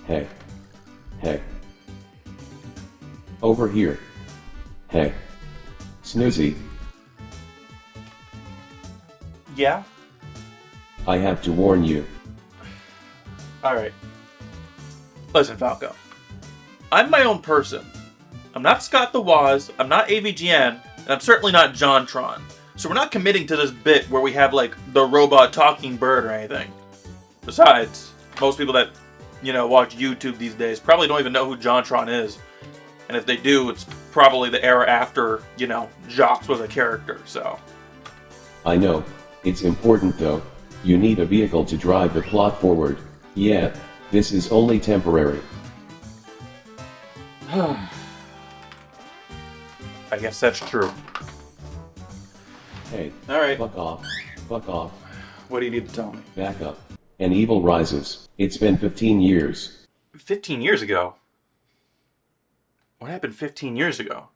Hey. Hey. Over here. Hey. Snoozie, Yeah? I have to warn you. Alright. Listen, Falco. I'm my own person. I'm not Scott the Woz, I'm not AVGN, and I'm certainly not JonTron. So we're not committing to this bit where we have, like, the robot talking bird or anything. Besides, most people that, watch YouTube these days probably don't even know who JonTron is. And if they do, it's probably the era after, Jocks was a character, so. I know. It's important though. You need a vehicle to drive the plot forward. Yeah, this is only temporary. I guess that's true. Hey. Alright. Fuck off. Fuck off. What do you need to tell me? Back up. An evil rises. It's been 15 years. 15 years ago? What happened 15 years ago?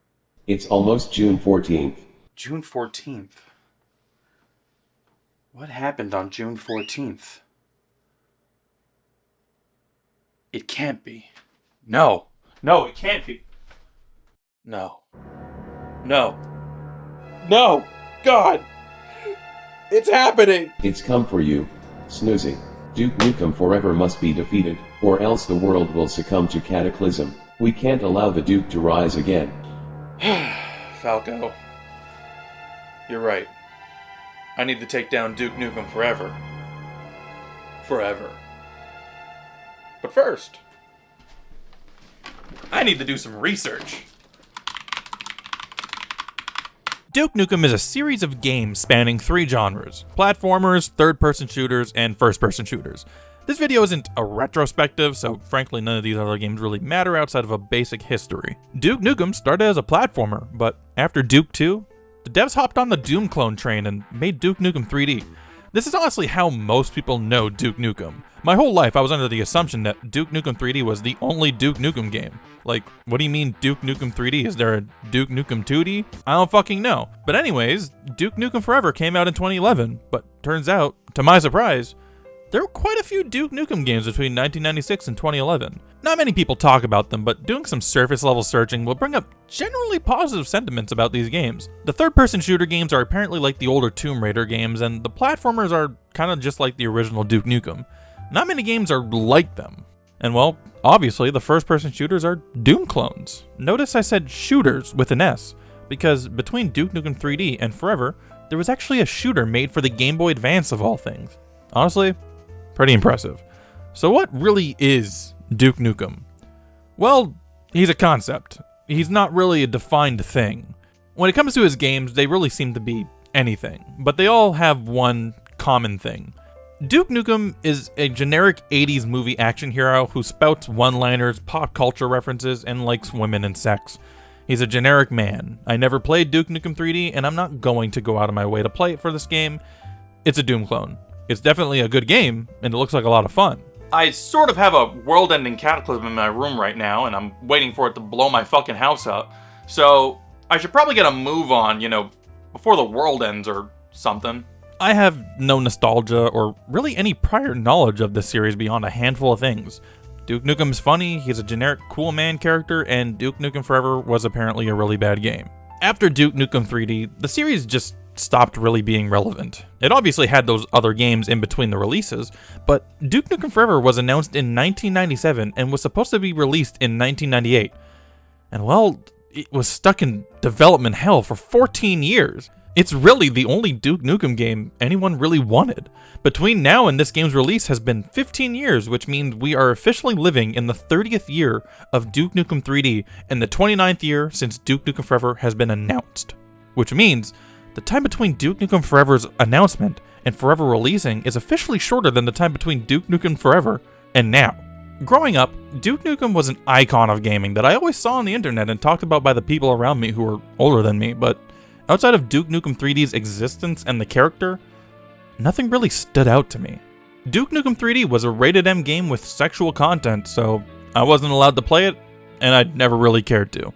It's almost June 14th. June 14th. What happened on June 14th? It can't be. No. No, it can't be. No. No. No! God! It's happening! It's come for you, Snoozie. Duke Nukem forever must be defeated, or else the world will succumb to cataclysm. We can't allow the Duke to rise again. Falco. You're right. I need to take down Duke Nukem forever. Forever. But first, I need to do some research. Duke Nukem is a series of games spanning 3 genres: platformers, third-person shooters, and first-person shooters. This video isn't a retrospective, so frankly none of these other games really matter outside of a basic history. Duke Nukem started as a platformer, but after Duke 2, the devs hopped on the Doom clone train and made Duke Nukem 3D. This is honestly how most people know Duke Nukem. My whole life I was under the assumption that Duke Nukem 3D was the only Duke Nukem game. Like, what do you mean Duke Nukem 3D? Is there a Duke Nukem 2D? I don't fucking know. But anyways, Duke Nukem Forever came out in 2011, but turns out, to my surprise, there were quite a few Duke Nukem games between 1996 and 2011. Not many people talk about them, but doing some surface level searching will bring up generally positive sentiments about these games. The third-person shooter games are apparently like the older Tomb Raider games, and the platformers are kinda just like the original Duke Nukem. Not many games are like them. And well, obviously the first-person shooters are Doom clones. Notice I said shooters with an S, because between Duke Nukem 3D and Forever, there was actually a shooter made for the Game Boy Advance of all things. Honestly, pretty impressive. So what really is Duke Nukem? Well, he's a concept. He's not really a defined thing. When it comes to his games, they really seem to be anything, but they all have one common thing. Duke Nukem is a generic 80s movie action hero who spouts one-liners, pop culture references, and likes women and sex. He's a generic man. I never played Duke Nukem 3D, and I'm not going to go out of my way to play it for this game. It's a Doom clone. It's definitely a good game, and it looks like a lot of fun. I sort of have a world-ending cataclysm in my room right now, and I'm waiting for it to blow my fucking house up. So, I should probably get a move on, before the world ends or something. I have no nostalgia or really any prior knowledge of this series beyond a handful of things. Duke Nukem's funny, he's a generic cool man character, and Duke Nukem Forever was apparently a really bad game. After Duke Nukem 3D, the series just stopped really being relevant. It obviously had those other games in between the releases, but Duke Nukem Forever was announced in 1997 and was supposed to be released in 1998. And well, it was stuck in development hell for 14 years. It's really the only Duke Nukem game anyone really wanted. Between now and this game's release has been 15 years, which means we are officially living in the 30th year of Duke Nukem 3D and the 29th year since Duke Nukem Forever has been announced. Which means the time between Duke Nukem Forever's announcement and Forever releasing is officially shorter than the time between Duke Nukem Forever and now. Growing up, Duke Nukem was an icon of gaming that I always saw on the internet and talked about by the people around me who were older than me, but outside of Duke Nukem 3D's existence and the character, nothing really stood out to me. Duke Nukem 3D was a rated M game with sexual content, so I wasn't allowed to play it, and I'd never really cared to.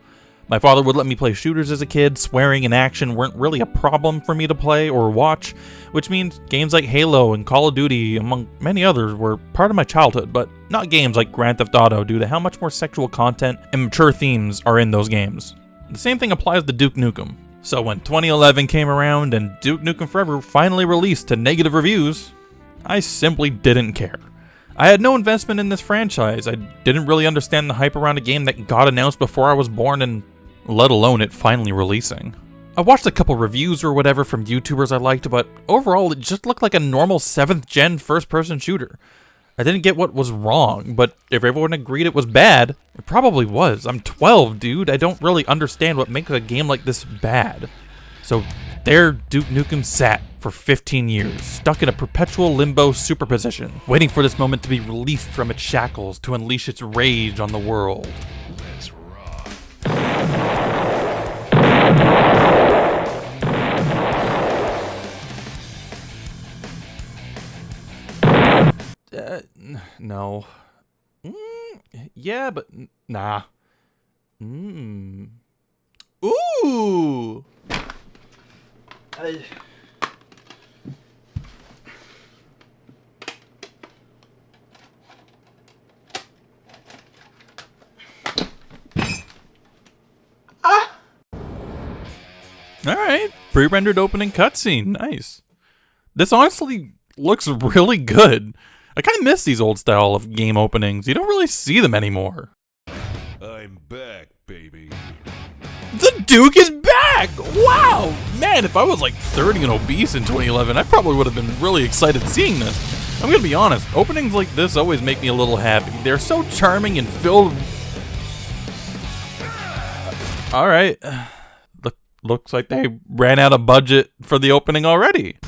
My father would let me play shooters as a kid. Swearing and action weren't really a problem for me to play or watch, which means games like Halo and Call of Duty, among many others, were part of my childhood, but not games like Grand Theft Auto due to how much more sexual content and mature themes are in those games. The same thing applies to Duke Nukem. So when 2011 came around and Duke Nukem Forever finally released to negative reviews, I simply didn't care. I had no investment in this franchise. I didn't really understand the hype around a game that got announced before I was born, and let alone it finally releasing. I watched a couple reviews or whatever from YouTubers I liked, but overall it just looked like a normal 7th gen first-person shooter. I didn't get what was wrong, but if everyone agreed it was bad, it probably was. I'm 12, dude. I don't really understand what makes a game like this bad. So there Duke Nukem sat for 15 years, stuck in a perpetual limbo superposition, waiting for this moment to be released from its shackles to unleash its rage on the world. Let's rock. No. Yeah, but nah. Ooh! Alright, pre-rendered opening cutscene, nice. This honestly looks really good. I kind of miss these old style of game openings. You don't really see them anymore. I'm back, baby. The Duke is back! Wow! Man, if I was like 30 and obese in 2011, I probably would have been really excited seeing this. I'm gonna be honest, openings like this always make me a little happy. They're so charming and filled... Alright. Looks like they ran out of budget for the opening already.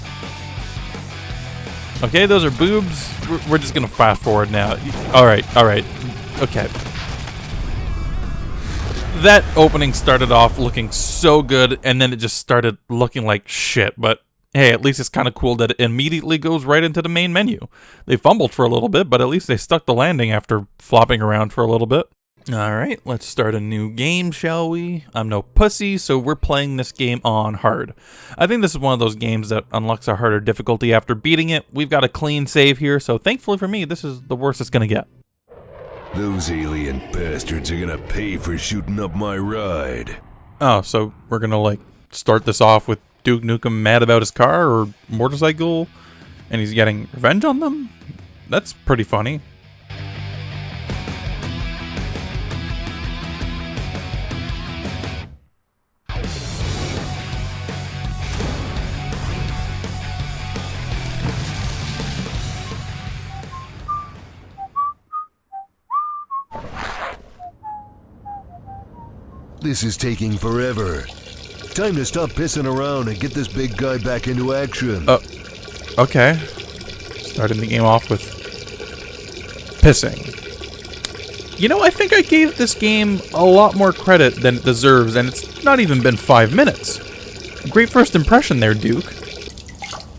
Okay, those are boobs. We're just gonna fast forward now. Alright. Okay. That opening started off looking so good, and then it just started looking like shit, but hey, at least it's kind of cool that it immediately goes right into the main menu. They fumbled for a little bit, but at least they stuck the landing after flopping around for a little bit. Alright, let's start a new game, shall we? I'm no pussy, so we're playing this game on hard. I think this is one of those games that unlocks a harder difficulty after beating it. We've got a clean save here, so thankfully for me, this is the worst it's gonna get. Those alien bastards are gonna pay for shooting up my ride. Oh, so we're gonna like start this off with Duke Nukem mad about his car or motorcycle, and he's getting revenge on them? That's pretty funny. This is taking forever. Time to stop pissing around and get this big guy back into action. Okay. Starting the game off with pissing. You know, I think I gave this game a lot more credit than it deserves, and it's not even been 5 minutes. Great first impression there, Duke.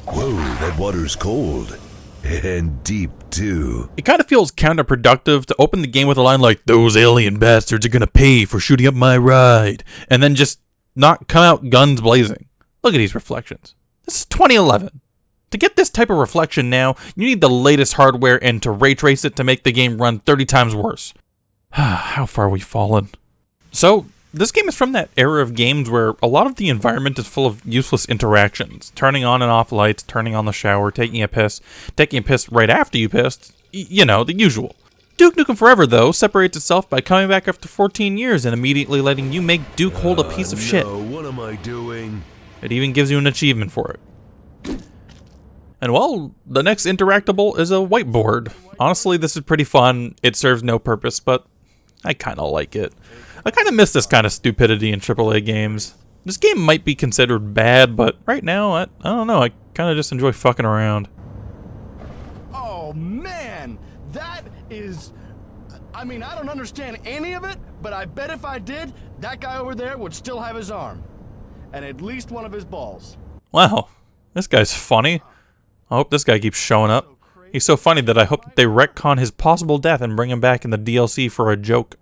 Whoa, that water's cold. And deep, too. It kind of feels counterproductive to open the game with a line like, "Those alien bastards are gonna pay for shooting up my ride," and then just not come out guns blazing. Look at these reflections. This is 2011. To get this type of reflection now, you need the latest hardware and to ray trace it to make the game run 30 times worse. How far we've fallen. So, this game is from that era of games where a lot of the environment is full of useless interactions. Turning on and off lights, turning on the shower, taking a piss right after you pissed. You know, the usual. Duke Nukem Forever, though, separates itself by coming back after 14 years and immediately letting you make Duke hold a piece of shit. What am I doing? It even gives you an achievement for it. And well, the next interactable is a whiteboard. Honestly, this is pretty fun. It serves no purpose, but I kind of like it. I kind of miss this kind of stupidity in AAA games. This game might be considered bad, but right now, I don't know, I kind of just enjoy fucking around. Oh man, that is... I mean, I don't understand any of it, but I bet if I did, that guy over there would still have his arm. And at least one of his balls. Wow, this guy's funny. I hope this guy keeps showing up. He's so funny that I hope that they retcon his possible death and bring him back in the DLC for a joke.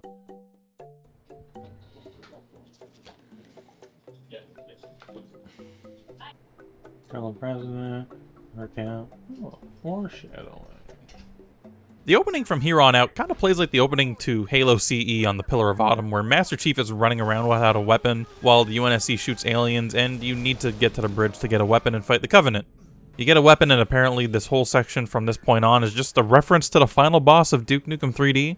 Fellow president, account, foreshadowing. The opening from here on out kind of plays like the opening to Halo CE on the Pillar of Autumn, where Master Chief is running around without a weapon while the UNSC shoots aliens, and you need to get to the bridge to get a weapon and fight the Covenant. You get a weapon, and apparently this whole section from this point on is just a reference to the final boss of Duke Nukem 3D.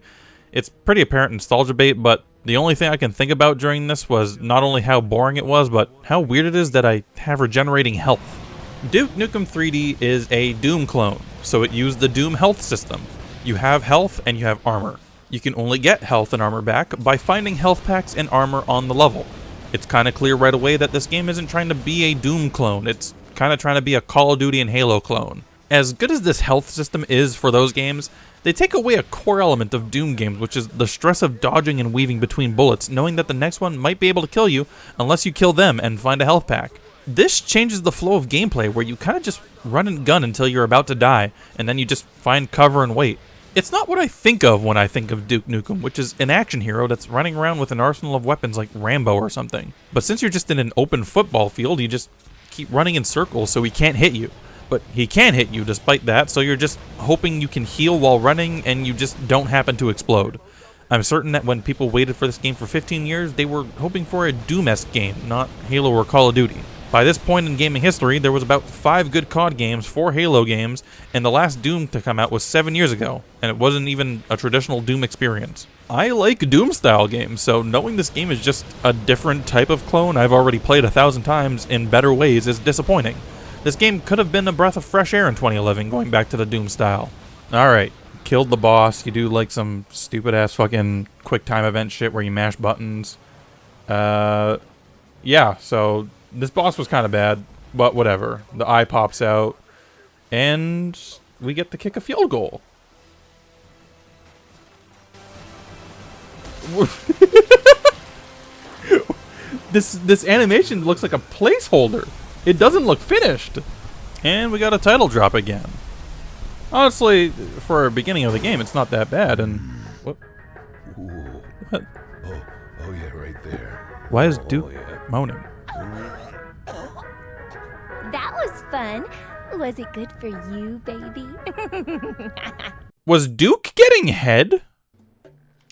It's pretty apparent nostalgia bait, but the only thing I can think about during this was not only how boring it was, but how weird it is that I have regenerating health. Duke Nukem 3D is a Doom clone, so it used the Doom health system. You have health and you have armor. You can only get health and armor back by finding health packs and armor on the level. It's kind of clear right away that this game isn't trying to be a Doom clone, it's kind of trying to be a Call of Duty and Halo clone. As good as this health system is for those games, they take away a core element of Doom games, which is the stress of dodging and weaving between bullets, knowing that the next one might be able to kill you unless you kill them and find a health pack. This changes the flow of gameplay where you kind of just run and gun until you're about to die, and then you just find cover and wait. It's not what I think of when I think of Duke Nukem, which is an action hero that's running around with an arsenal of weapons like Rambo or something. But since you're just in an open football field, you just keep running in circles so he can't hit you. But he can hit you despite that, so you're just hoping you can heal while running and you just don't happen to explode. I'm certain that when people waited for this game for 15 years, they were hoping for a Doom-esque game, not Halo or Call of Duty. By this point in gaming history, there was about 5 good COD games, 4 Halo games, and the last Doom to come out was 7 years ago, and it wasn't even a traditional Doom experience. I like Doom-style games, so knowing this game is just a different type of clone I've already played 1,000 times in better ways is disappointing. This game could have been a breath of fresh air in 2011, going back to the Doom style. Alright, killed the boss, you do like some stupid-ass fucking quick time event shit where you mash buttons. Yeah, so this boss was kind of bad, but whatever. The eye pops out, and we get to kick a field goal. This animation looks like a placeholder. It doesn't look finished. And we got a title drop again. Honestly, for a beginning of the game, it's not that bad, and... What? Oh yeah, right there. Why is Duke moaning? That was fun. Was it good for you, baby? Was Duke getting head?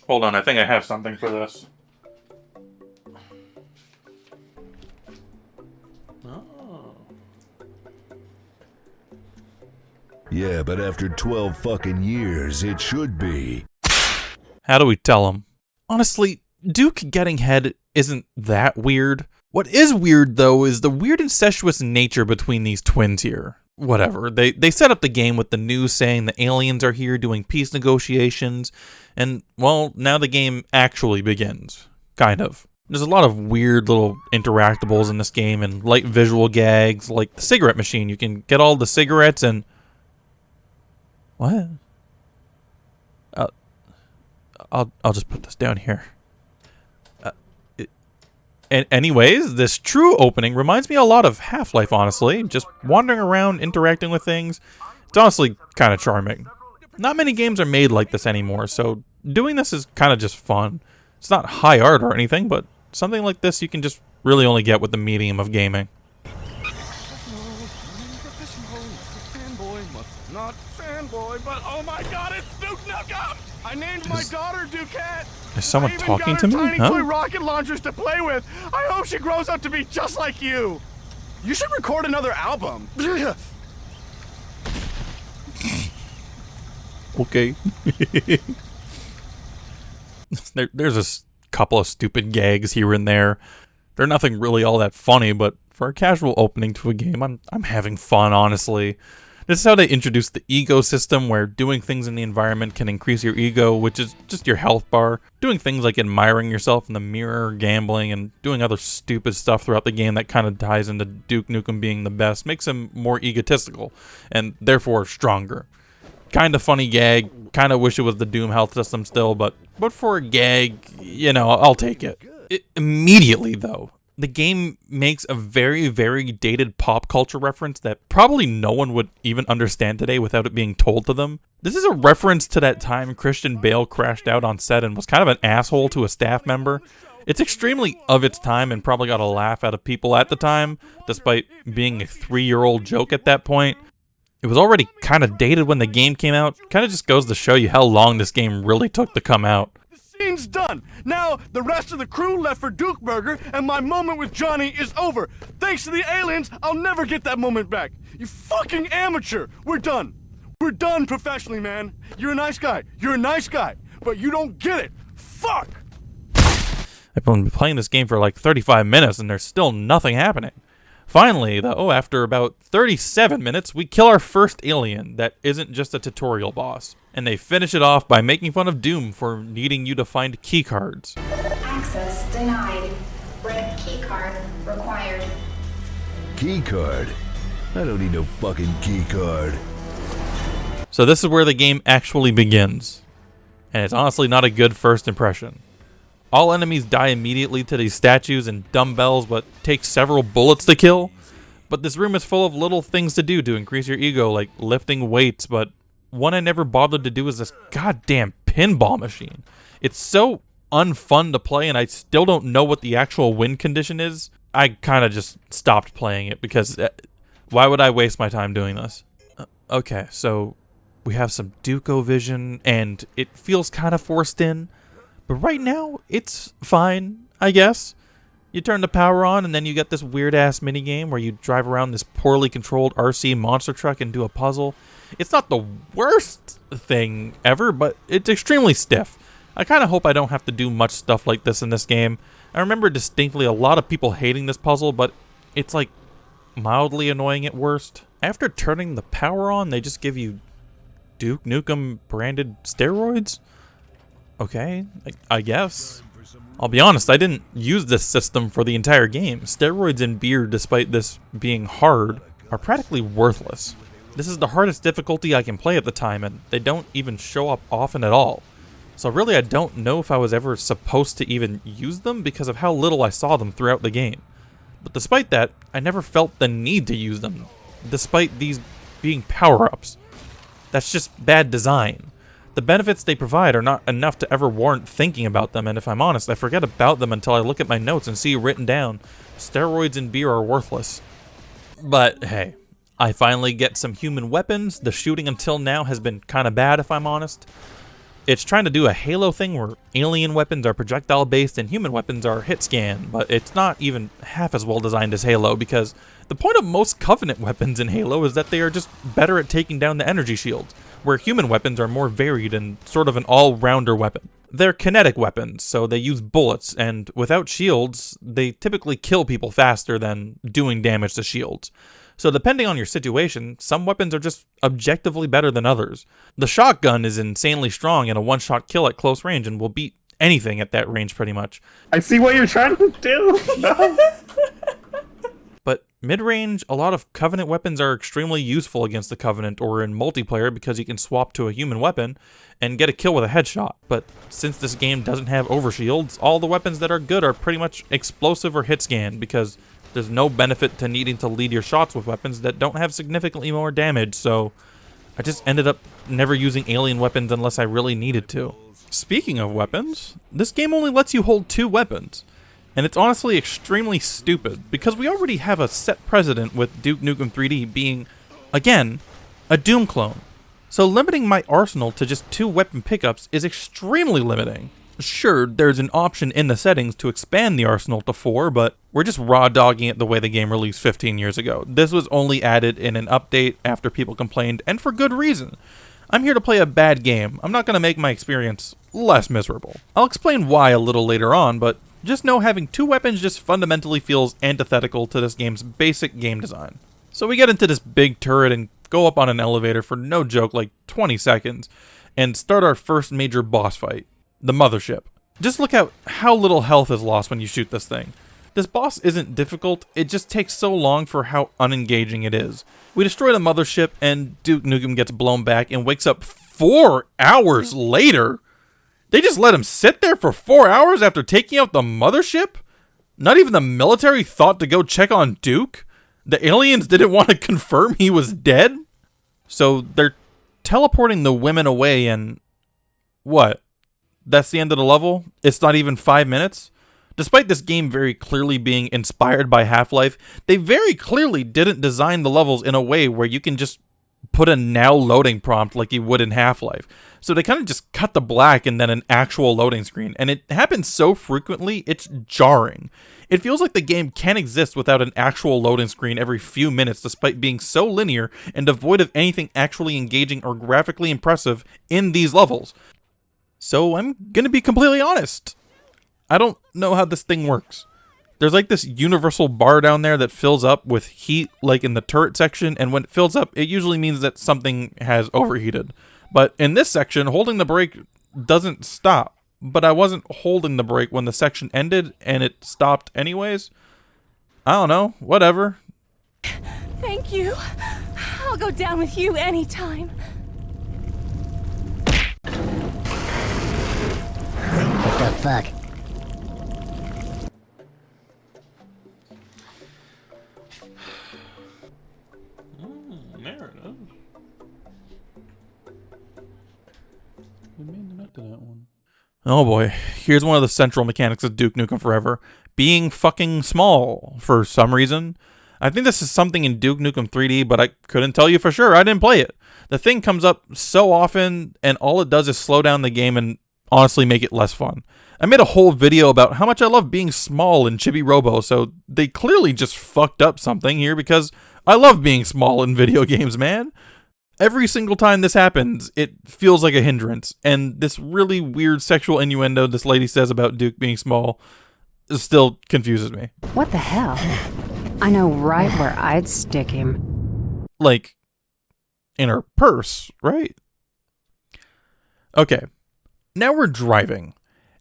Hold on, I think I have something for this. Yeah, but after 12 fucking years, it should be. How do we tell him? Honestly, Duke getting head isn't that weird. What is weird, though, is the weird incestuous nature between these twins here. Whatever, they set up the game with the news saying the aliens are here doing peace negotiations, and, well, now the game actually begins. Kind of. There's a lot of weird little interactables in this game and light visual gags, like the cigarette machine. You can get all the cigarettes and... What? I'll just put this down here. And anyways, this true opening reminds me a lot of Half-Life, honestly. Just wandering around, interacting with things. It's honestly kind of charming. Not many games are made like this anymore, so doing this is kind of just fun. It's not high art or anything, but something like this you can just really only get with the medium of gaming. Not fanboy, but oh my god, it's Duke Nukem! I named my daughter Duquette! Is someone I even talking got to her me? tiny toy rocket launchers to play with! I hope she grows up to be just like you! You should record another album! Okay. There's a couple of stupid gags here and there. They're nothing really all that funny, but for a casual opening to a game, I'm having fun, honestly. This is how they introduced the ego system, where doing things in the environment can increase your ego, which is just your health bar. Doing things like admiring yourself in the mirror, gambling, and doing other stupid stuff throughout the game that kind of ties into Duke Nukem being the best makes him more egotistical, and therefore stronger. Kind of funny gag, kind of wish it was the Doom health system still, but for a gag, you know, I'll take it. Immediately, though, the game makes a very, very dated pop culture reference that probably no one would even understand today without it being told to them. This is a reference to that time Christian Bale crashed out on set and was kind of an asshole to a staff member. It's extremely of its time and probably got a laugh out of people at the time, despite being a 3-year-old joke at that point. It was already kind of dated when the game came out. Kind of just goes to show you how long this game really took to come out. The scene's done. Now the rest of the crew left for Duke Burger, and my moment with Johnny is over. Thanks to the aliens, I'll never get that moment back. You fucking amateur. We're done. We're done professionally, man. You're a nice guy. You're a nice guy. But you don't get it. Fuck! I've been playing this game for like 35 minutes and there's still nothing happening. Finally, though, after about 37 minutes, we kill our first alien that isn't just a tutorial boss. And they finish it off by making fun of Doom for needing you to find keycards. Access denied. Red keycard required. Keycard? I don't need no fucking keycard. So this is where the game actually begins. And it's honestly not a good first impression. All enemies die immediately to these statues and dumbbells, but take several bullets to kill. But this room is full of little things to do to increase your ego, like lifting weights, but one I never bothered to do is this goddamn pinball machine. It's so unfun to play, and I still don't know what the actual win condition is. I kind of just stopped playing it because why would I waste my time doing this? Okay, so we have some Duco vision, and it feels kind of forced in. But right now, it's fine, I guess. You turn the power on, and then you get this weird-ass minigame where you drive around this poorly controlled RC monster truck and do a puzzle. It's not the worst thing ever, but it's extremely stiff. I kind of hope I don't have to do much stuff like this in this game. I remember distinctly a lot of people hating this puzzle, but it's like mildly annoying at worst. After turning the power on, they just give you Duke Nukem branded steroids? Okay, I guess. I'll be honest, I didn't use this system for the entire game. Steroids and beer, despite this being hard, are practically worthless. This is the hardest difficulty I can play at the time, and they don't even show up often at all. So really I don't know if I was ever supposed to even use them because of how little I saw them throughout the game. But despite that, I never felt the need to use them, despite these being power-ups. That's just bad design. The benefits they provide are not enough to ever warrant thinking about them, and if I'm honest, I forget about them until I look at my notes and see written down, steroids and beer are worthless. But hey, I finally get some human weapons. The shooting until now has been kind of bad, if I'm honest. It's trying to do a Halo thing where alien weapons are projectile based and human weapons are hit scan, but it's not even half as well designed as Halo because the point of most Covenant weapons in Halo is that they are just better at taking down the energy shields, where human weapons are more varied and sort of an all-rounder weapon. They're kinetic weapons, so they use bullets, and without shields, they typically kill people faster than doing damage to shields. So depending on your situation, some weapons are just objectively better than others. The shotgun is insanely strong and a one-shot kill at close range and will beat anything at that range pretty much. I see what you're trying to do. But mid-range, a lot of Covenant weapons are extremely useful against the Covenant or in multiplayer because you can swap to a human weapon and get a kill with a headshot. But since this game doesn't have overshields, all the weapons that are good are pretty much explosive or hit scan because there's no benefit to needing to lead your shots with weapons that don't have significantly more damage, so I just ended up never using alien weapons unless I really needed to. Speaking of weapons, this game only lets you hold 2 weapons. And it's honestly extremely stupid, because we already have a set precedent with Duke Nukem 3D being, again, a Doom clone. So limiting my arsenal to just 2 weapon pickups is extremely limiting. Sure, there's an option in the settings to expand the arsenal to 4, but we're just raw dogging it the way the game released 15 years ago. This was only added in an update after people complained, and for good reason. I'm here to play a bad game. I'm not going to make my experience less miserable. I'll explain why a little later on, but just know having 2 weapons just fundamentally feels antithetical to this game's basic game design. So we get into this big turret and go up on an elevator for no joke like 20 seconds, and start our first major boss fight. The mothership. Just look at how little health is lost when you shoot this thing. This boss isn't difficult, it just takes so long for how unengaging it is. We destroy the mothership and Duke Nukem gets blown back and wakes up 4 hours later? They just let him sit there for 4 hours after taking out the mothership? Not even the military thought to go check on Duke? The aliens didn't want to confirm he was dead? So they're teleporting the women away and... what? That's the end of the level? It's not even 5 minutes? Despite this game very clearly being inspired by Half-Life, they very clearly didn't design the levels in a way where you can just put a now loading prompt like you would in Half-Life. So they kind of just cut the black and then an actual loading screen, and it happens so frequently, it's jarring. It feels like the game can't exist without an actual loading screen every few minutes, despite being so linear and devoid of anything actually engaging or graphically impressive in these levels. So I'm gonna be completely honest. I don't know how this thing works. There's like this universal bar down there that fills up with heat like in the turret section, and when it fills up, it usually means that something has overheated. But in this section, holding the brake doesn't stop. But I wasn't holding the brake when the section ended, and it stopped anyways. I don't know, whatever. Thank you. I'll go down with you anytime. What the fuck? There it is. We made the nut to that one. Oh boy, here's one of the central mechanics of Duke Nukem Forever. Being fucking small, for some reason. I think this is something in Duke Nukem 3D, but I couldn't tell you for sure. I didn't play it. The thing comes up so often, and all it does is slow down the game and honestly make it less fun. I made a whole video about how much I love being small in Chibi Robo, so they clearly just fucked up something here because I love being small in video games, man. Every single time this happens, it feels like a hindrance, and this really weird sexual innuendo this lady says about Duke being small still confuses me. What the hell? I know right where I'd stick him. Like, in her purse, right? Okay, now we're driving,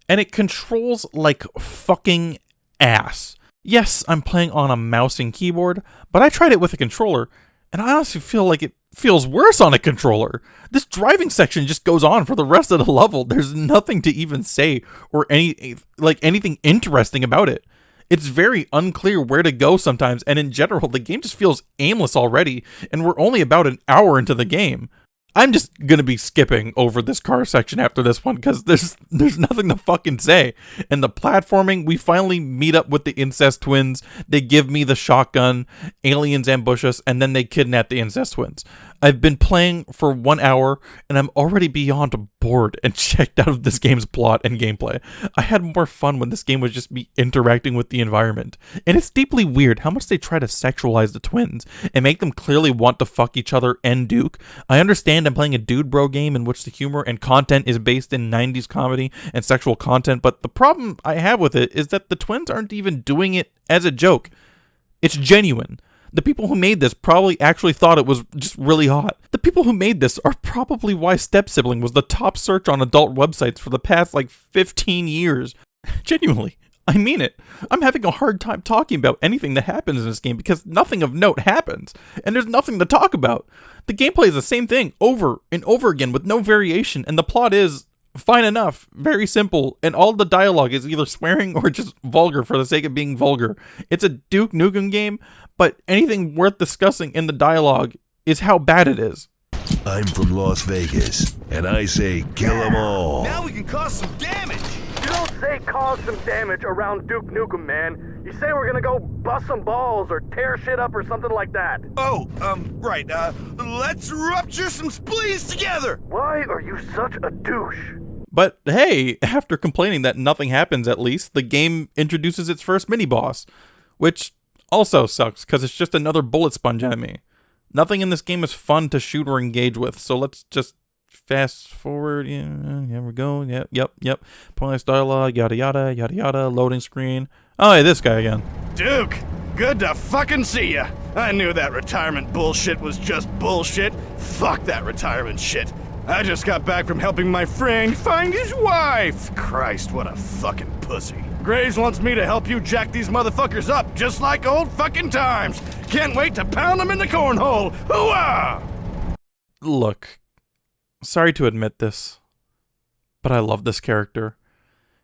and it controls like fucking ass. Yes, I'm playing on a mouse and keyboard, but I tried it with a controller, and I honestly feel like it feels worse on a controller. This driving section just goes on for the rest of the level. There's nothing to even say or anything interesting about it. It's very unclear where to go sometimes, and in general, the game just feels aimless already, and we're only about an hour into the game. I'm just gonna be skipping over this car section after this one because there's nothing to fucking say. And the platforming, we finally meet up with the incest twins. They give me the shotgun, aliens ambush us, and then they kidnap the incest twins. I've been playing for 1 hour, and I'm already beyond bored and checked out of this game's plot and gameplay. I had more fun when this game was just me interacting with the environment. And it's deeply weird how much they try to sexualize the twins and make them clearly want to fuck each other and Duke. I understand I'm playing a dude bro game in which the humor and content is based in 90s comedy and sexual content, but the problem I have with it is that the twins aren't even doing it as a joke. It's genuine. The people who made this probably actually thought it was just really hot. The people who made this are probably why Step Sibling was the top search on adult websites for the past 15 years. Genuinely. I mean it. I'm having a hard time talking about anything that happens in this game because nothing of note happens, and there's nothing to talk about. The gameplay is the same thing over and over again with no variation, and the plot is fine enough, very simple, and all the dialogue is either swearing or just vulgar for the sake of being vulgar. It's a Duke Nukem game, but anything worth discussing in the dialogue is how bad it is. I'm from Las Vegas, and I say kill 'em all. Now we can cause some damage! You don't say cause some damage around Duke Nukem, man. You say we're gonna go bust some balls or tear shit up or something like that. Oh, right, let's rupture some spleens together! Why are you such a douche? But hey, after complaining that nothing happens at least, the game introduces its first mini-boss, which also sucks because it's just another bullet sponge enemy. Nothing in this game is fun to shoot or engage with, so let's just fast forward. Yeah, here we go. Yep. Pointless dialogue, yada yada, loading screen. Oh, hey, this guy again. Duke, good to fucking see ya. I knew that retirement bullshit was just bullshit. Fuck that retirement shit. I just got back from helping my friend find his wife. Christ, what a fucking pussy. Graves wants me to help you jack these motherfuckers up, just like old fucking times. Can't wait to pound them in the cornhole. Hooah! Look, sorry to admit this, but I love this character.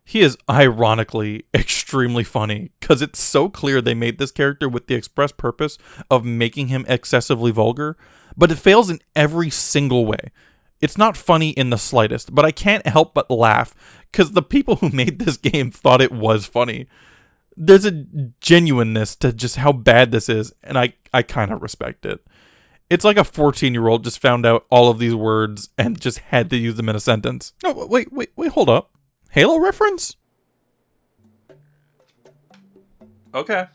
He is ironically extremely funny, because it's so clear they made this character with the express purpose of making him excessively vulgar, but it fails in every single way. It's not funny in the slightest, but I can't help but laugh, because the people who made this game thought it was funny. There's a genuineness to just how bad this is, and I kind of respect it. It's like a 14-year-old just found out all of these words and just had to use them in a sentence. No, wait, hold up. Halo reference? Okay.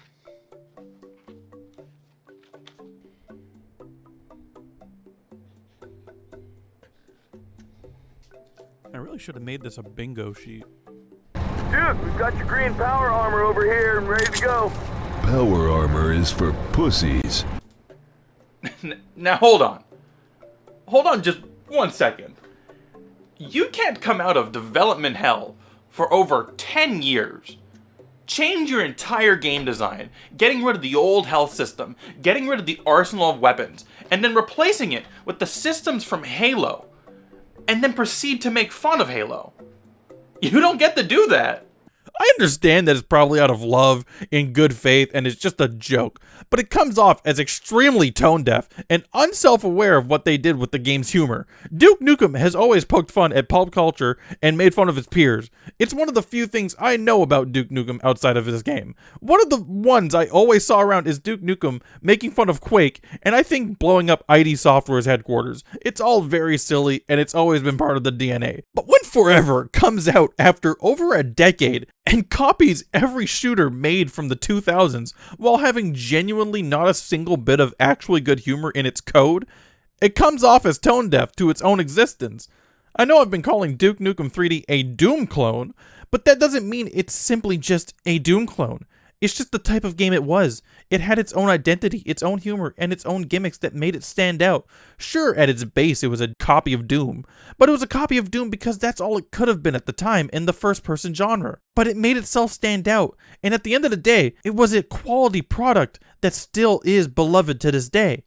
I really should have made this a bingo sheet. Duke, we've got your green power armor over here and ready to go. Power armor is for pussies. Now hold on. Hold on just 1 second. You can't come out of development hell for over 10 years, change your entire game design, getting rid of the old health system, getting rid of the arsenal of weapons, and then replacing it with the systems from Halo, and then proceed to make fun of Halo. You don't get to do that. I understand that it's probably out of love, in good faith, and it's just a joke, but it comes off as extremely tone-deaf and unself-aware of what they did with the game's humor. Duke Nukem has always poked fun at pulp culture and made fun of his peers. It's one of the few things I know about Duke Nukem outside of this game. One of the ones I always saw around is Duke Nukem making fun of Quake, and I think blowing up ID Software's headquarters. It's all very silly, and it's always been part of the DNA. But when Forever comes out after over a decade, and copies every shooter made from the 2000s while having genuinely not a single bit of actually good humor in its code, it comes off as tone deaf to its own existence. I know I've been calling Duke Nukem 3D a Doom clone, but that doesn't mean it's simply just a Doom clone. It's just the type of game it was. It had its own identity, its own humor, and its own gimmicks that made it stand out. Sure, at its base, it was a copy of Doom, but it was a copy of Doom because that's all it could have been at the time in the first-person genre. But it made itself stand out, and at the end of the day, it was a quality product that still is beloved to this day.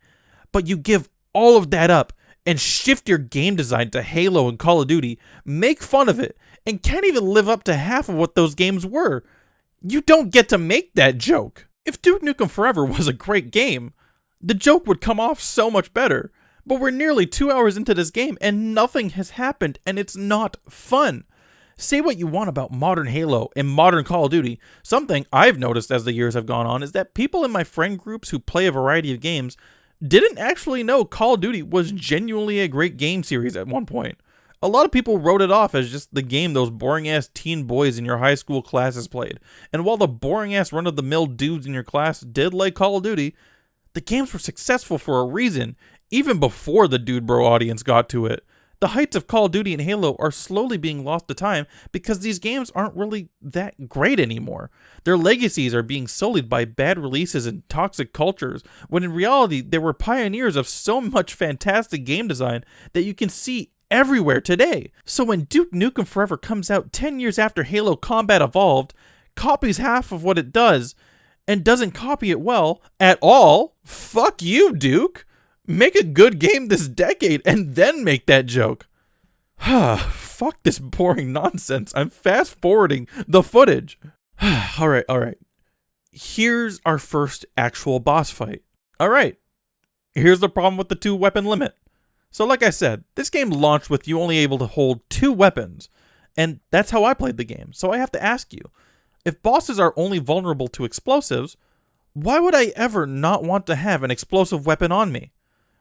But you give all of that up and shift your game design to Halo and Call of Duty, make fun of it, and can't even live up to half of what those games were. You don't get to make that joke. If Duke Nukem Forever was a great game, the joke would come off so much better. But we're nearly 2 hours into this game and nothing has happened and it's not fun. Say what you want about modern Halo and modern Call of Duty, something I've noticed as the years have gone on is that people in my friend groups who play a variety of games didn't actually know Call of Duty was genuinely a great game series at one point. A lot of people wrote it off as just the game those boring-ass teen boys in your high school classes played. And while the boring-ass run-of-the-mill dudes in your class did like Call of Duty, the games were successful for a reason, even before the dude bro audience got to it. The heights of Call of Duty and Halo are slowly being lost to time because these games aren't really that great anymore. Their legacies are being sullied by bad releases and toxic cultures, when in reality they were pioneers of so much fantastic game design that you can see everywhere today. So when Duke Nukem Forever comes out 10 years after Halo Combat Evolved, copies half of what it does, and doesn't copy it well at all, fuck you, Duke. Make a good game this decade and then make that joke. Fuck this boring nonsense. I'm fast forwarding the footage. Alright. Here's our first actual boss fight. Alright. Here's the problem with the 2-weapon limit. So like I said, this game launched with you only able to hold 2 weapons, and that's how I played the game. So I have to ask you, if bosses are only vulnerable to explosives, why would I ever not want to have an explosive weapon on me?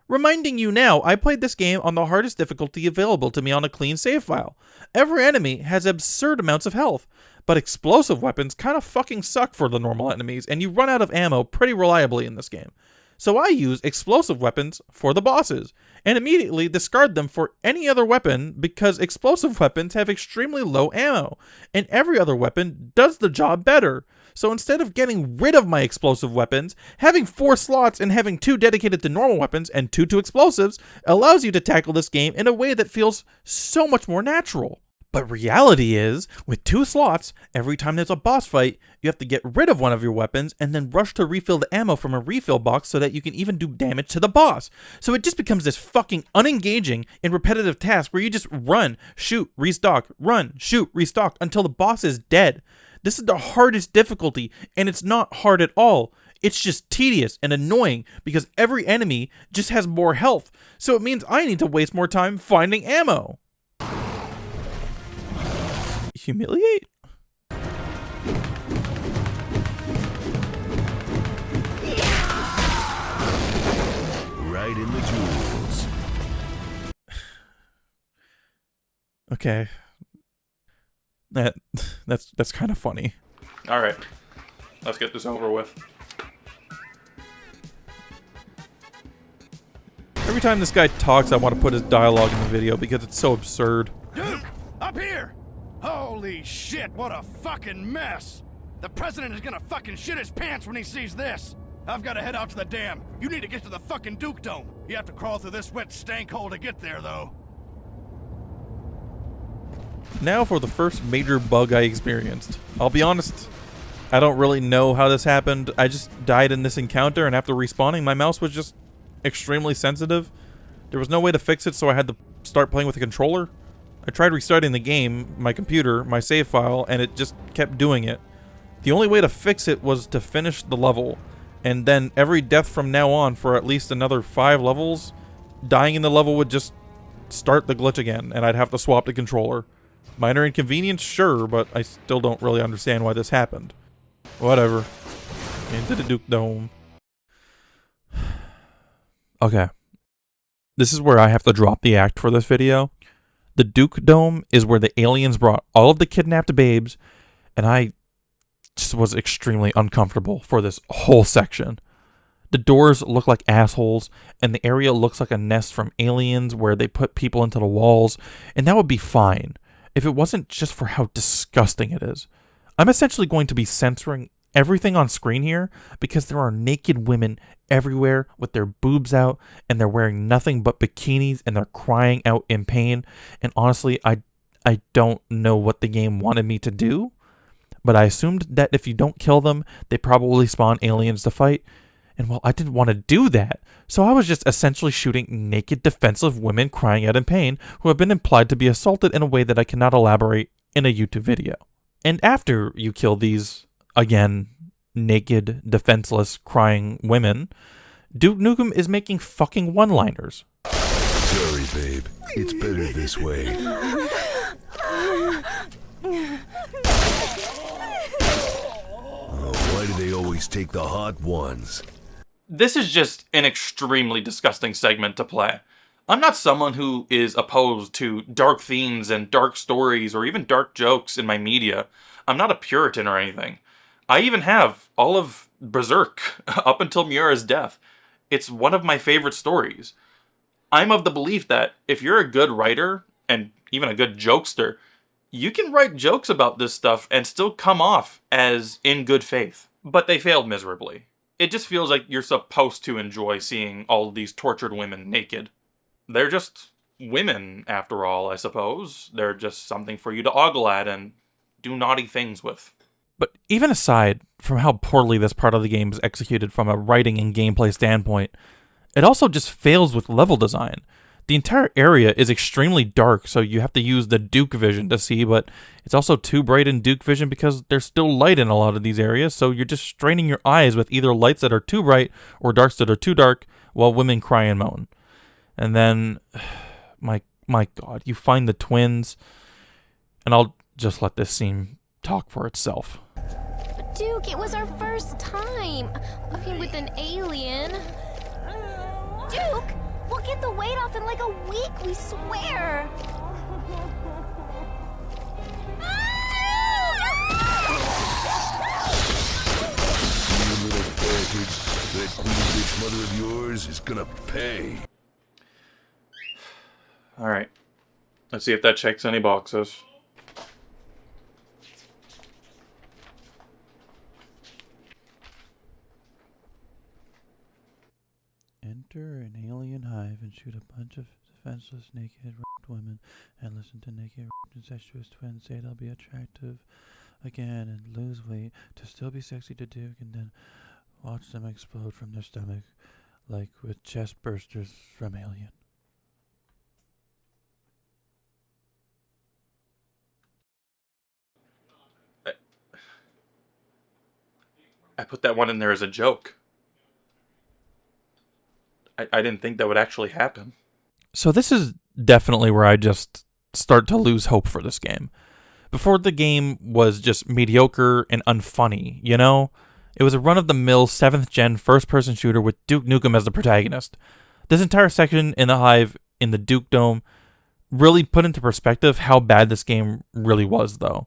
Reminding you now, I played this game on the hardest difficulty available to me on a clean save file. Every enemy has absurd amounts of health, but explosive weapons kind of fucking suck for the normal enemies, and you run out of ammo pretty reliably in this game. So I use explosive weapons for the bosses, and immediately discard them for any other weapon because explosive weapons have extremely low ammo, and every other weapon does the job better. So instead of getting rid of my explosive weapons, having 4 slots and having 2 dedicated to normal weapons and 2 to explosives allows you to tackle this game in a way that feels so much more natural. But reality is, with 2 slots, every time there's a boss fight, you have to get rid of one of your weapons and then rush to refill the ammo from a refill box so that you can even do damage to the boss. So it just becomes this fucking unengaging and repetitive task where you just run, shoot, restock, run, shoot, restock until the boss is dead. This is the hardest difficulty, and it's not hard at all. It's just tedious and annoying because every enemy just has more health, so it means I need to waste more time finding ammo. Humiliate? Right in the jewels. Okay. That's kind of funny. All right, let's get this over with. Every time this guy talks, I want to put his dialogue in the video because it's so absurd. Duke, up here! Holy shit, what a fucking mess! The president is gonna fucking shit his pants when he sees this! I've gotta head out to the dam. You need to get to the fucking Duke Dome. You have to crawl through this wet stank hole to get there, though. Now for the first major bug I experienced. I'll be honest, I don't really know how this happened. I just died in this encounter, and after respawning, my mouse was just extremely sensitive. There was no way to fix it, so I had to start playing with a controller. I tried restarting the game, my computer, my save file, and it just kept doing it. The only way to fix it was to finish the level, and then every death from now on for at least another 5 levels, dying in the level would just start the glitch again, and I'd have to swap the controller. Minor inconvenience, sure, but I still don't really understand why this happened. Whatever. Into the Duke Dome. Okay. This is where I have to drop the act for this video. The Duke Dome is where the aliens brought all of the kidnapped babes, and I just was extremely uncomfortable for this whole section. The doors look like assholes, and the area looks like a nest from Aliens where they put people into the walls, and that would be fine if it wasn't just for how disgusting it is. I'm essentially going to be censoring everything on screen here because there are naked women everywhere with their boobs out, and they're wearing nothing but bikinis, and they're crying out in pain. And honestly, I don't know what the game wanted me to do, but I assumed that if you don't kill them, they probably spawn aliens to fight. And well, I didn't want to do that, so I was just essentially shooting naked defensive women crying out in pain who have been implied to be assaulted in a way that I cannot elaborate in a YouTube video. And after you kill these, again, naked, defenseless, crying women, Duke Nukem is making fucking one-liners. Sorry, babe. It's better this way. Oh, why do they always take the hot ones? This is just an extremely disgusting segment to play. I'm not someone who is opposed to dark themes and dark stories or even dark jokes in my media. I'm not a Puritan or anything. I even have all of Berserk up until Miura's death. It's one of my favorite stories. I'm of the belief that if you're a good writer and even a good jokester, you can write jokes about this stuff and still come off as in good faith. But they failed miserably. It just feels like you're supposed to enjoy seeing all of these tortured women naked. They're just women, after all, I suppose. They're just something for you to ogle at and do naughty things with. But even aside from how poorly this part of the game is executed from a writing and gameplay standpoint, it also just fails with level design. The entire area is extremely dark, so you have to use the Duke vision to see, but it's also too bright in Duke vision because there's still light in a lot of these areas, so you're just straining your eyes with either lights that are too bright or darks that are too dark while women cry and moan. And then, my god, you find the twins, and I'll just let this scene talk for itself. Duke, it was our first time. I mean, with an alien. Duke, we'll get the weight off in like a week, we swear. You little bastard. That queen bitch mother of yours is gonna pay. Alright. Let's see if that checks any boxes. Enter an alien hive and shoot a bunch of defenseless, naked, raped women and listen to naked, raped, incestuous twins say they'll be attractive again and lose weight to still be sexy to Duke, and then watch them explode from their stomach like with chest bursters from Alien. I put that one in there as a joke. I didn't think that would actually happen. So this is definitely where I just start to lose hope for this game. Before the game was just mediocre and unfunny, you know? It was a run-of-the-mill 7th gen first-person shooter with Duke Nukem as the protagonist. This entire section in the Hive in the Duke Dome really put into perspective how bad this game really was, though.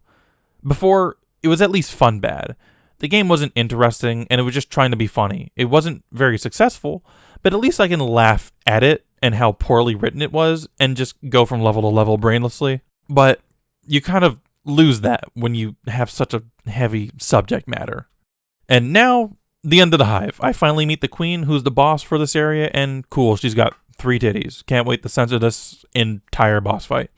Before, it was at least fun bad. The game wasn't interesting, and it was just trying to be funny. It wasn't very successful, but at least I can laugh at it and how poorly written it was, and just go from level to level brainlessly. But you kind of lose that when you have such a heavy subject matter. And now, the end of the Hive. I finally meet the queen, who's the boss for this area, and cool, she's got 3 titties. Can't wait to censor this entire boss fight.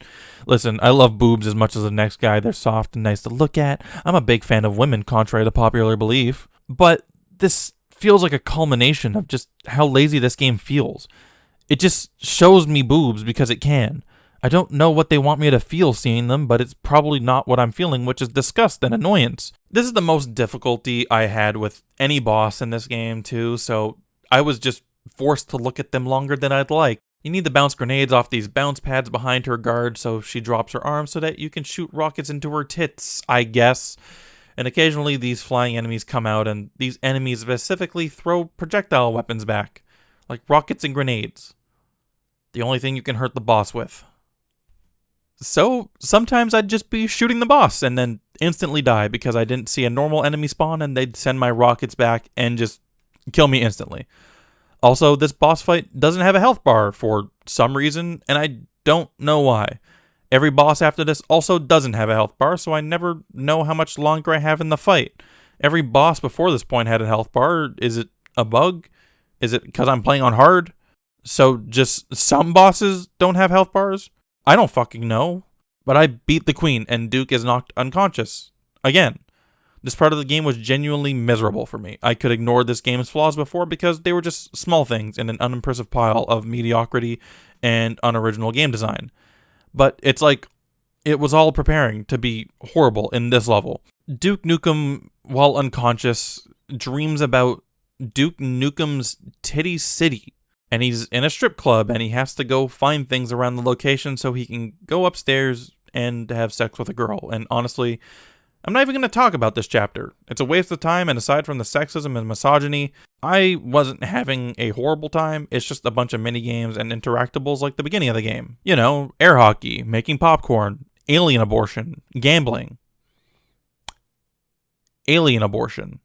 Listen, I love boobs as much as the next guy. They're soft and nice to look at. I'm a big fan of women, contrary to popular belief. But this feels like a culmination of just how lazy this game feels. It just shows me boobs because it can. I don't know what they want me to feel seeing them, but it's probably not what I'm feeling, which is disgust and annoyance. This is the most difficulty I had with any boss in this game, too, so I was just forced to look at them longer than I'd like. You need to bounce grenades off these bounce pads behind her guard so she drops her arm so that you can shoot rockets into her tits, I guess. And occasionally these flying enemies come out, and these enemies specifically throw projectile weapons back, like rockets and grenades. The only thing you can hurt the boss with. So sometimes I'd just be shooting the boss and then instantly die because I didn't see a normal enemy spawn, and they'd send my rockets back and just kill me instantly. Also, this boss fight doesn't have a health bar for some reason, and I don't know why. Every boss after this also doesn't have a health bar, so I never know how much longer I have in the fight. Every boss before this point had a health bar. Is it a bug? Is it because I'm playing on hard? So just some bosses don't have health bars? I don't fucking know. But I beat the queen, and Duke is knocked unconscious. Again. This part of the game was genuinely miserable for me. I could ignore this game's flaws before because they were just small things in an unimpressive pile of mediocrity and unoriginal game design. But it's like it was all preparing to be horrible in this level. Duke Nukem, while unconscious, dreams about Duke Nukem's Titty City. And he's in a strip club, and he has to go find things around the location so he can go upstairs and have sex with a girl. And honestly, I'm not even going to talk about this chapter. It's a waste of time, and aside from the sexism and misogyny, I wasn't having a horrible time. It's just a bunch of minigames and interactables like the beginning of the game. You know, air hockey, making popcorn, alien abortion, gambling. Alien abortion.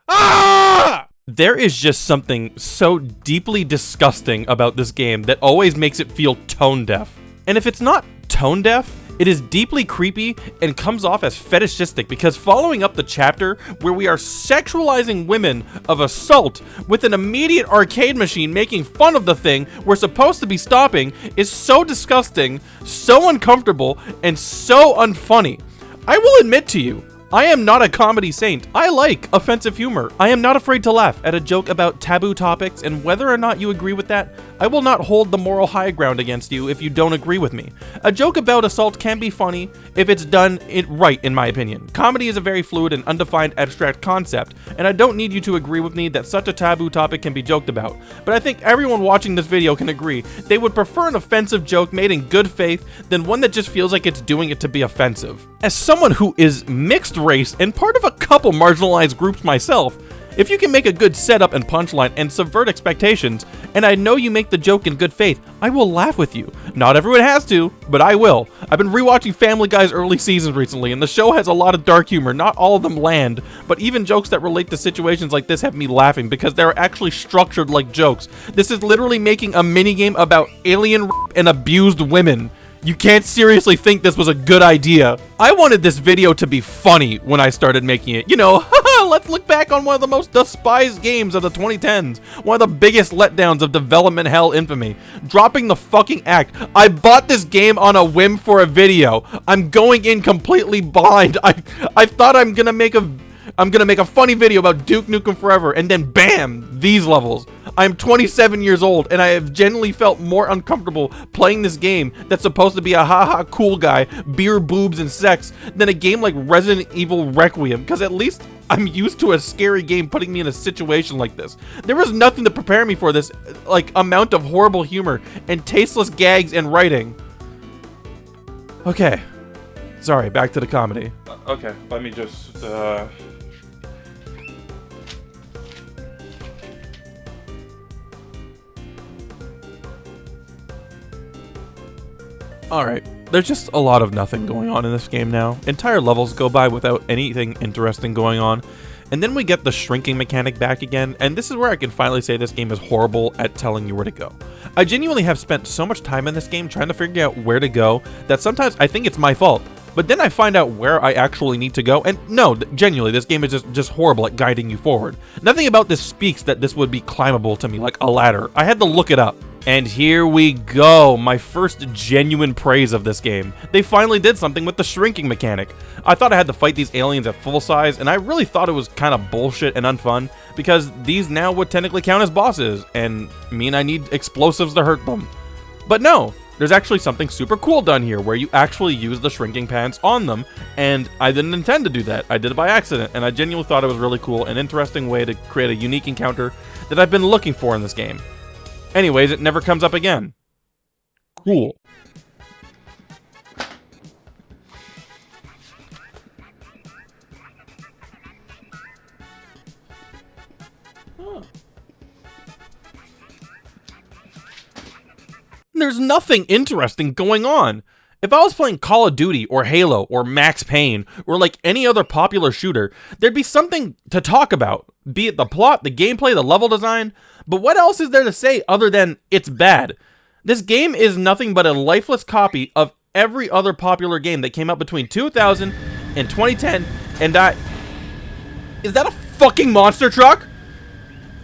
Ah! There is just something so deeply disgusting about this game that always makes it feel tone deaf. And if it's not tone deaf, it is deeply creepy and comes off as fetishistic because following up the chapter where we are sexualizing women of assault with an immediate arcade machine making fun of the thing we're supposed to be stopping is so disgusting, so uncomfortable, and so unfunny. I will admit to you, I am not a comedy saint. I like offensive humor. I am not afraid to laugh at a joke about taboo topics, and whether or not you agree with that, I will not hold the moral high ground against you if you don't agree with me. A joke about assault can be funny if it's done right, in my opinion. Comedy is a very fluid and undefined abstract concept, and I don't need you to agree with me that such a taboo topic can be joked about. But I think everyone watching this video can agree they would prefer an offensive joke made in good faith than one that just feels like it's doing it to be offensive. As someone who is mixed race and part of a couple marginalized groups myself, if you can make a good setup and punchline and subvert expectations, and I know you make the joke in good faith, I will laugh with you. Not everyone has to, but I will. I've been rewatching Family Guy's early seasons recently, and the show has a lot of dark humor. Not all of them land, but even jokes that relate to situations like this have me laughing because they're actually structured like jokes. This is literally making a minigame about alien rape and abused women. You can't seriously think this was a good idea. I wanted this video to be funny when I started making it. You know, let's look back on one of the most despised games of the 2010s. One of the biggest letdowns of development hell infamy. Dropping the fucking act. I bought this game on a whim for a video. I'm going in completely blind. I thought I'm gonna make a funny video about Duke Nukem Forever, and then bam, these levels. I'm 27 years old, and I have genuinely felt more uncomfortable playing this game that's supposed to be a haha cool guy, beer, boobs, and sex, than a game like Resident Evil Requiem, because at least I'm used to a scary game putting me in a situation like this. There was nothing to prepare me for this, like, amount of horrible humor and tasteless gags and writing. Okay. Sorry, back to the comedy. Okay, let me just, Alright, there's just a lot of nothing going on in this game now. Entire levels go by without anything interesting going on. And then we get the shrinking mechanic back again, and this is where I can finally say this game is horrible at telling you where to go. I genuinely have spent so much time in this game trying to figure out where to go that sometimes I think it's my fault. But then I find out where I actually need to go, and no, genuinely, this game is just horrible at guiding you forward. Nothing about this speaks that this would be climbable to me like a ladder. I had to look it up. And here we go, my first genuine praise of this game. They finally did something with the shrinking mechanic. I thought I had to fight these aliens at full size, and I really thought it was kind of bullshit and unfun, because these now would technically count as bosses, and mean I need explosives to hurt them. But no, there's actually something super cool done here, where you actually use the shrinking pants on them, and I didn't intend to do that. I did it by accident, and I genuinely thought it was really cool, an interesting way to create a unique encounter that I've been looking for in this game. Anyways, it never comes up again. Cool. There's nothing interesting going on. If I was playing Call of Duty or Halo or Max Payne or like any other popular shooter, there'd be something to talk about, be it the plot, the gameplay, the level design, but what else is there to say other than it's bad? This game is nothing but a lifeless copy of every other popular game that came out between 2000 and 2010, and is that a fucking monster truck?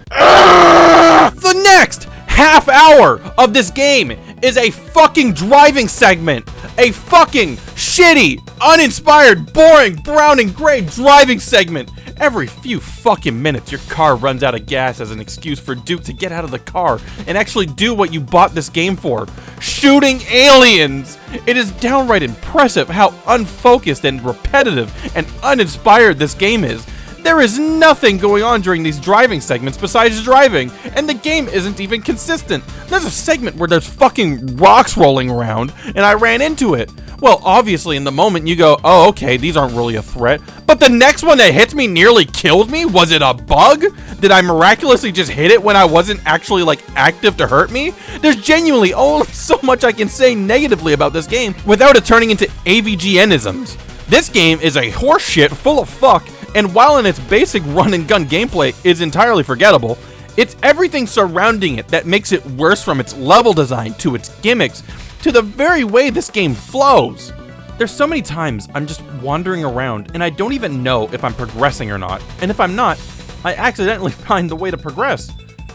The next half hour of this game is a fucking driving segment. A fucking shitty, uninspired, boring, brown and gray driving segment. Every few fucking minutes, your car runs out of gas as an excuse for Duke to get out of the car and actually do what you bought this game for. Shooting aliens! It is downright impressive how unfocused and repetitive and uninspired this game is. There is nothing going on during these driving segments besides driving, and the game isn't even consistent. There's a segment where there's fucking rocks rolling around, and I ran into it. Well, obviously in the moment you go, oh okay, these aren't really a threat, but the next one that hits me nearly killed me? Was it a bug? Did I miraculously just hit it when I wasn't actually like active to hurt me? There's genuinely only so much I can say negatively about this game without it turning into AVGN-isms. This game is a horseshit full of fuck, and while in its basic run-and-gun gameplay is entirely forgettable, it's everything surrounding it that makes it worse, from its level design to its gimmicks to the very way this game flows. There's so many times I'm just wandering around and I don't even know if I'm progressing or not, and if I'm not, I accidentally find the way to progress.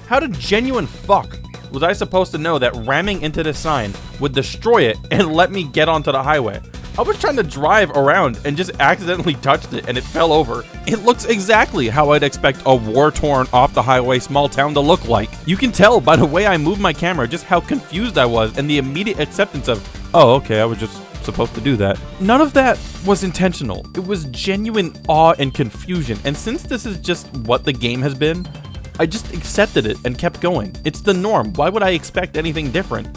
How the genuine fuck was I supposed to know that ramming into this sign would destroy it and let me get onto the highway? I was trying to drive around and just accidentally touched it and it fell over. It looks exactly how I'd expect a war-torn off-the-highway small town to look like. You can tell by the way I moved my camera just how confused I was and the immediate acceptance of, oh okay, I was just supposed to do that. None of that was intentional. It was genuine awe and confusion, and since this is just what the game has been, I just accepted it and kept going. It's the norm. Why would I expect anything different?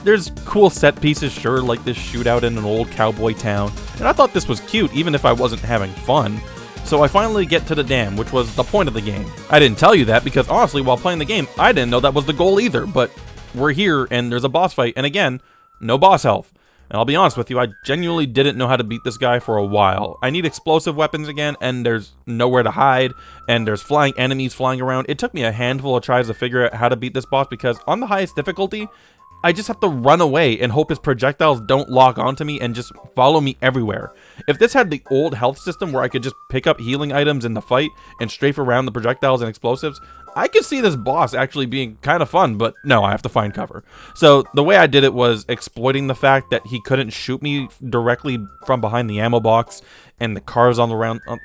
There's cool set pieces, sure, like this shootout in an old cowboy town, and I thought this was cute even if I wasn't having fun. So I finally get to the dam, which was the point of the game. I didn't tell you that because honestly, while playing the game, I didn't know that was the goal either, but we're here and there's a boss fight, and again, no boss health. And I'll be honest with you, I genuinely didn't know how to beat this guy for a while. I need explosive weapons again, and there's nowhere to hide, and there's flying enemies flying around. It took me a handful of tries to figure out how to beat this boss because on the highest difficulty, I just have to run away and hope his projectiles don't lock onto me and just follow me everywhere. If this had the old health system where I could just pick up healing items in the fight and strafe around the projectiles and explosives, I could see this boss actually being kind of fun, but no, I have to find cover. So the way I did it was exploiting the fact that he couldn't shoot me directly from behind the ammo box and the cars on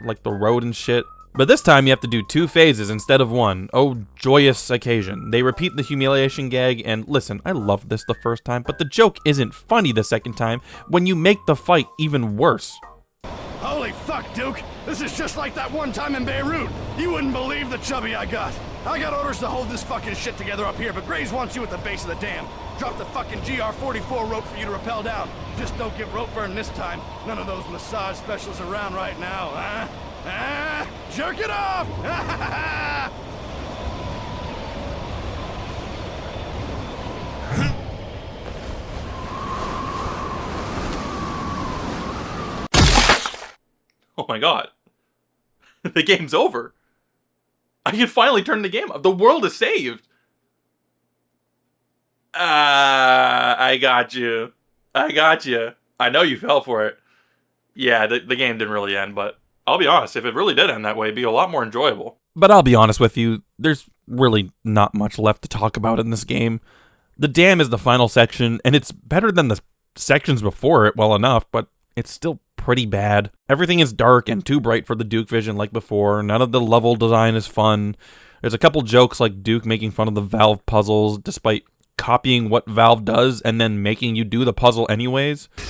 like the road and shit. But this time you have to do 2 phases instead of 1. Oh, joyous occasion. They repeat the humiliation gag, and listen, I loved this the first time, but the joke isn't funny the second time when you make the fight even worse. Holy fuck, Fuck, Duke. This is just like that one time in Beirut. You wouldn't believe the chubby I got. I got orders to hold this fucking shit together up here, but Graves wants you at the base of the dam. Drop the fucking GR-44 rope for you to rappel down. Just don't get rope burn this time. None of those massage specialists around right now, huh? Ah, jerk it off! Oh my god. The game's over. I can finally turn the game off. The world is saved. I got you. I got you. I know you fell for it. Yeah, the game didn't really end, but I'll be honest, if it really did end that way, it'd be a lot more enjoyable. But I'll be honest with you, there's really not much left to talk about in this game. The dam is the final section, and it's better than the sections before it, well enough, but it's still pretty bad. Everything is dark and too bright for the Duke vision like before. None of the level design is fun. There's a couple jokes like Duke making fun of the Valve puzzles, despite copying what Valve does and then making you do the puzzle anyways. I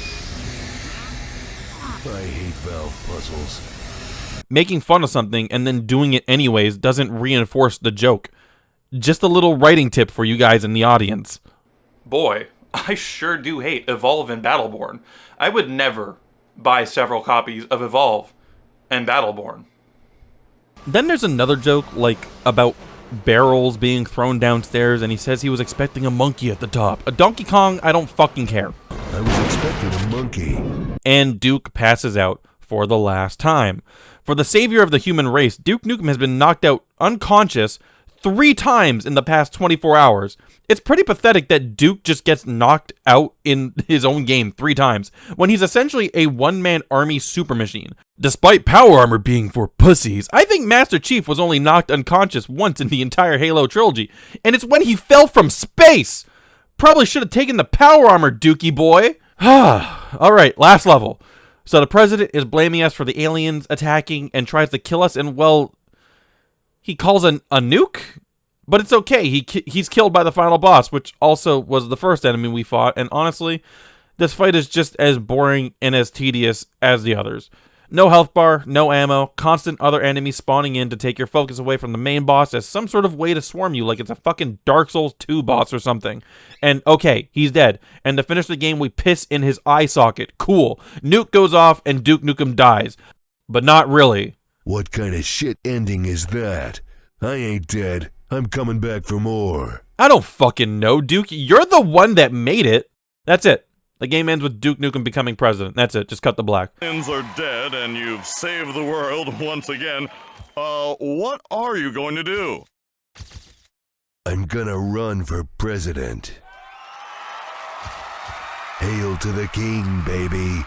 hate Valve puzzles. Making fun of something and then doing it anyways doesn't reinforce the joke. Just a little writing tip for you guys in the audience. Boy, I sure do hate Evolve and Battleborn. I would never buy several copies of Evolve and Battleborn. Then there's another joke, like, about barrels being thrown downstairs, and he says he was expecting a monkey at the top. A Donkey Kong, I don't fucking care. I was expecting a monkey. And Duke passes out for the last time. For the savior of the human race, Duke Nukem has been knocked out unconscious 3 times in the past 24 hours. It's pretty pathetic that Duke just gets knocked out in his own game 3 times, when he's essentially a one-man army super machine. Despite power armor being for pussies, I think Master Chief was only knocked unconscious once in the entire Halo trilogy, and it's when he fell from space! Probably should have taken the power armor, Dookie boy! Alright, last level. So the president is blaming us for the aliens attacking and tries to kill us, and well, he calls a nuke? But it's okay, he's killed by the final boss, which also was the first enemy we fought, and honestly, this fight is just as boring and as tedious as the others. No health bar, no ammo, constant other enemies spawning in to take your focus away from the main boss as some sort of way to swarm you like it's a fucking Dark Souls 2 boss or something. And okay, he's dead, and to finish the game we piss in his eye socket. Cool. Nuke goes off and Duke Nukem dies. But not really. What kind of shit ending is that? I ain't dead. I'm coming back for more. I don't fucking know, Duke. You're the one that made it. That's it. The game ends with Duke Nukem becoming president. That's it. Just cut the black. Aliens are dead and you've saved the world once again. What are you going to do? I'm gonna run for president. Hail to the king, baby.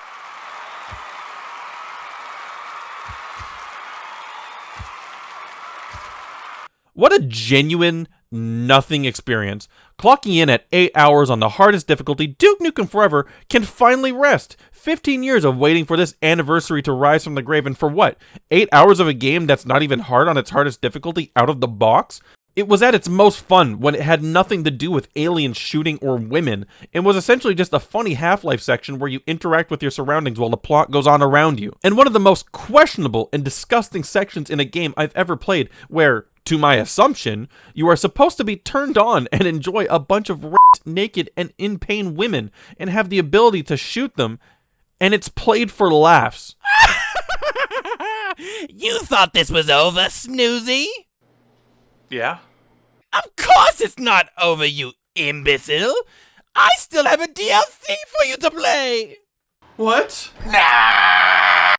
What a genuine nothing experience. Clocking in at 8 hours on the hardest difficulty, Duke Nukem Forever can finally rest. 15 years of waiting for this anniversary to rise from the grave, and for what? 8 hours of a game that's not even hard on its hardest difficulty out of the box? It was at its most fun when it had nothing to do with aliens shooting or women, and was essentially just a funny Half-Life section where you interact with your surroundings while the plot goes on around you. And one of the most questionable and disgusting sections in a game I've ever played, where, to my assumption, you are supposed to be turned on and enjoy a bunch of ripped, naked, and in pain women, and have the ability to shoot them, and it's played for laughs. You thought this was over, Snoozie? Yeah? Of course it's not over, you imbecile! I still have a DLC for you to play! What? Nah!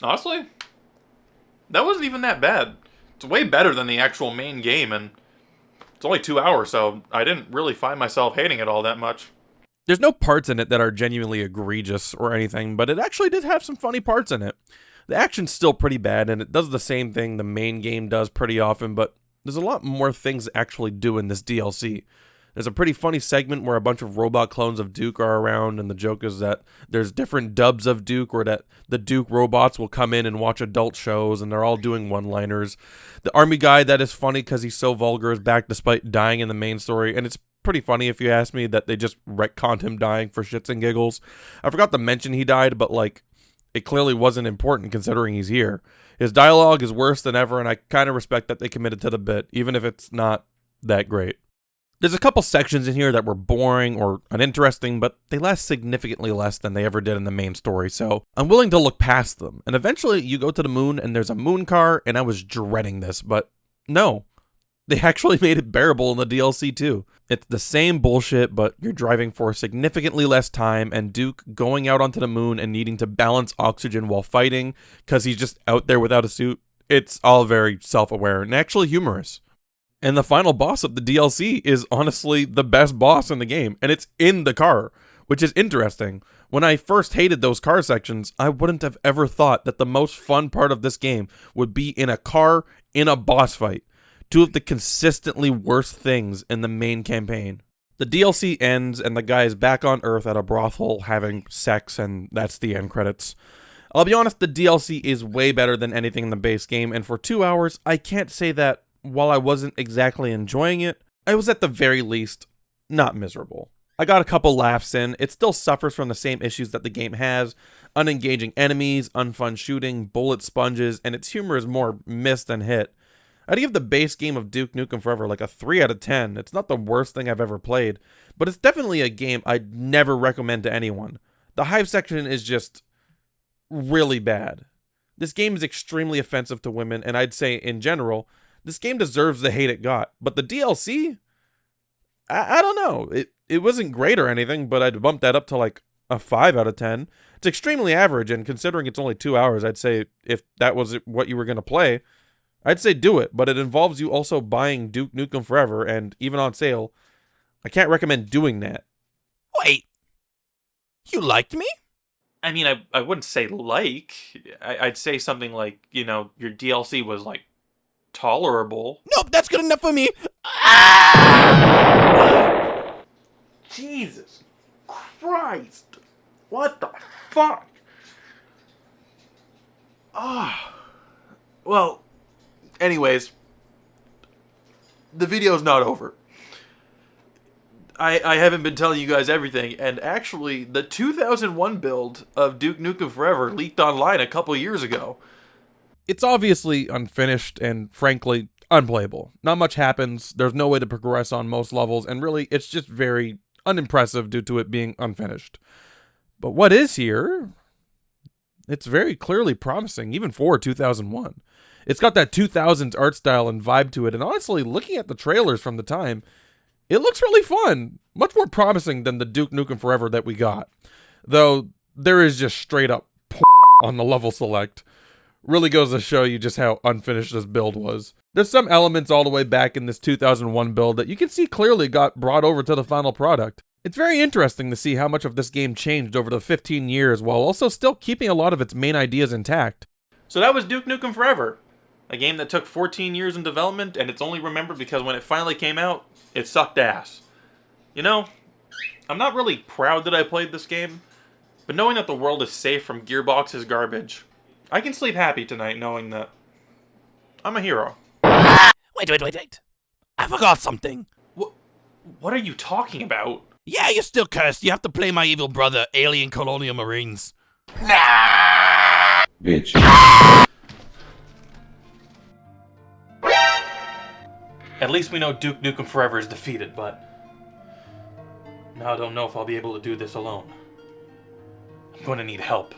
Honestly, that wasn't even that bad. It's way better than the actual main game, and it's only 2 hours, so I didn't really find myself hating it all that much. There's no parts in it that are genuinely egregious or anything, but it actually did have some funny parts in it. The action's still pretty bad, and it does the same thing the main game does pretty often, but there's a lot more things to actually do in this DLC. There's a pretty funny segment where a bunch of robot clones of Duke are around, and the joke is that there's different dubs of Duke, or that the Duke robots will come in and watch adult shows, and they're all doing one-liners. The army guy that is funny because he's so vulgar is back despite dying in the main story, and it's pretty funny if you ask me that they just retconned him dying for shits and giggles. I forgot to mention he died, but like, it clearly wasn't important considering he's here. His dialogue is worse than ever, and I kind of respect that they committed to the bit, even if it's not that great. There's a couple sections in here that were boring or uninteresting, but they last significantly less than they ever did in the main story, so I'm willing to look past them. And eventually you go to the moon and there's a moon car, and I was dreading this, but no. They actually made it bearable in the DLC too. It's the same bullshit, but you're driving for significantly less time, and Duke going out onto the moon and needing to balance oxygen while fighting because he's just out there without a suit. It's all very self-aware and actually humorous. And the final boss of the DLC is honestly the best boss in the game, and it's in the car, which is interesting. When I first hated those car sections, I wouldn't have ever thought that the most fun part of this game would be in a car in a boss fight. Two of the consistently worst things in the main campaign. The DLC ends and the guy is back on Earth at a brothel having sex, and that's the end credits. I'll be honest, the DLC is way better than anything in the base game, and for 2 hours, I can't say that while I wasn't exactly enjoying it, I was at the very least not miserable. I got a couple laughs in. It still suffers from the same issues that the game has: unengaging enemies, unfun shooting, bullet sponges, and its humor is more miss than hit. I'd give the base game of Duke Nukem Forever like a 3 out of 10. It's not the worst thing I've ever played, but it's definitely a game I'd never recommend to anyone. The Hive section is just really bad. This game is extremely offensive to women, and I'd say, in general, this game deserves the hate it got. But the DLC? I don't know. It wasn't great or anything, but I'd bump that up to like a 5 out of 10. It's extremely average, and considering it's only 2 hours, I'd say if that was what you were going to play, I'd say do it, but it involves you also buying Duke Nukem Forever, and even on sale, I can't recommend doing that. Wait, you liked me? I mean, I wouldn't say like. I'd say something like, you know, your DLC was like tolerable. Nope, that's good enough for me. Jesus Christ. What the fuck? Well, anyways, the video's not over. I haven't been telling you guys everything, and actually, the 2001 build of Duke Nukem Forever leaked online a couple years ago. It's obviously unfinished and, frankly, unplayable. Not much happens, there's no way to progress on most levels, and really, it's just very unimpressive due to it being unfinished. But what is here? It's very clearly promising, even for 2001. It's got that 2000s art style and vibe to it, and honestly, looking at the trailers from the time, it looks really fun. Much more promising than the Duke Nukem Forever that we got. Though, there is just straight up on the level select. Really goes to show you just how unfinished this build was. There's some elements all the way back in this 2001 build that you can see clearly got brought over to the final product. It's very interesting to see how much of this game changed over the 15 years while also still keeping a lot of its main ideas intact. So that was Duke Nukem Forever. A game that took 14 years in development, and it's only remembered because when it finally came out, it sucked ass. You know, I'm not really proud that I played this game, but knowing that the world is safe from Gearbox's garbage, I can sleep happy tonight knowing that I'm a hero. Wait. I forgot something. What are you talking about? Yeah, you're still cursed. You have to play my evil brother, Alien Colonial Marines. Bitch. At least we know Duke Nukem Forever is defeated, but now I don't know if I'll be able to do this alone. I'm going to need help.